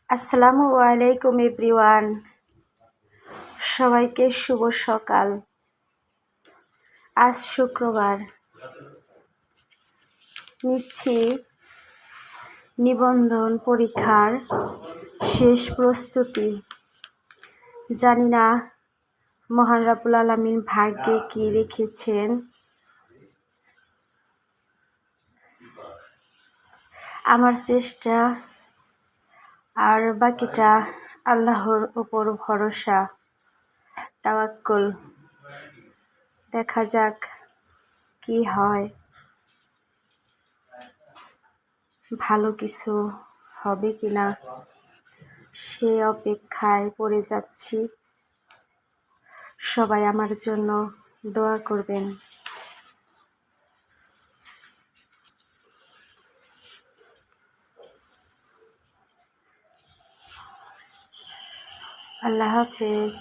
আসসালামু আলাইকুম এভরিওয়ান, সবাইকে শুভ সকাল। আজ শুক্রবার, নিচ্ছি নিবন্ধন পরীক্ষার শেষ প্রস্তুতি। জানি না মহান রব্বুল আলামিন ভাগ্যে কি রেখেছেন। আমার চেষ্টা আর বাকিটা আল্লাহর উপর ভরসা, তাওয়াক্কুল। দেখা যাক কি হয়, ভালো কিছু হবে কিনা সে অপেক্ষায় পড়ে যাচ্ছি। সবাই আমার জন্য দোয়া করবেন। আল্লাহ হাফেজ।